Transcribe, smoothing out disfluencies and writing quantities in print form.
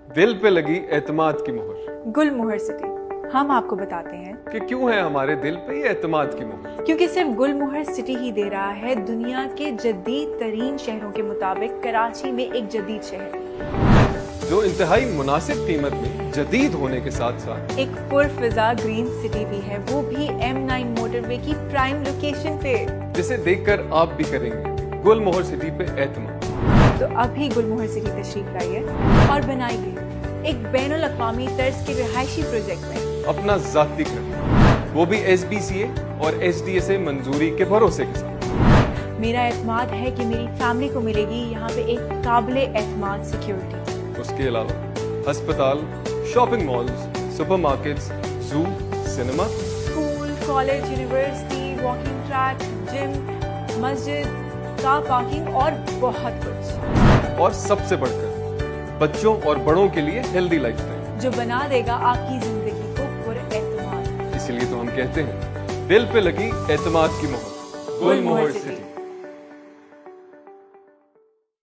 दिल पे लगी एतमाद की मोहर। गुलमोहर सिटी, हम आपको बताते हैं कि क्यों है हमारे दिल पे ये एतमाद की मोहर। क्योंकि सिर्फ गुलमोहर सिटी ही दे रहा है दुनिया के जदीद तरीन शहरों के मुताबिक कराची में एक जदीद शहर, जो इंतहाई मुनासिब कीमत में जदीद होने के साथ साथ एक पुरफिजा ग्रीन सिटी भी है, वो भी M9 मोटरवे की प्राइम लोकेशन पे, जिसे देखकर आप भी करेंगे गुलमोहर सिटी पे एतमाद। तो अभी गुलमोहर सिटी तशरीफ लाइए और बनाइए एक बैनुल अक़वामी तर्ज के रिहायशी प्रोजेक्ट में अपना ज़ाती घर, वो भी SBCA और SDA मंजूरी के भरोसे के साथ। मेरा एतमाद है कि मेरी फैमिली को मिलेगी यहाँ पे एक काबिले एतमाद सिक्योरिटी। उसके अलावा अस्पताल, शॉपिंग मॉल्स, सुपरमार्केट्स, जू, cinema, school, college, university, walking track, gym, मस्जिद, कार पार्किंग और बहुत कुछ। और सबसे बढ़कर बच्चों और बड़ों के लिए हेल्दी लाइफस्टाइल, जो बना देगा आपकी जिंदगी को पुरएतमाद। इसलिए तो हम कहते हैं दिल पे लगी एतमाद की मोहर, गुलमोहर सिटी।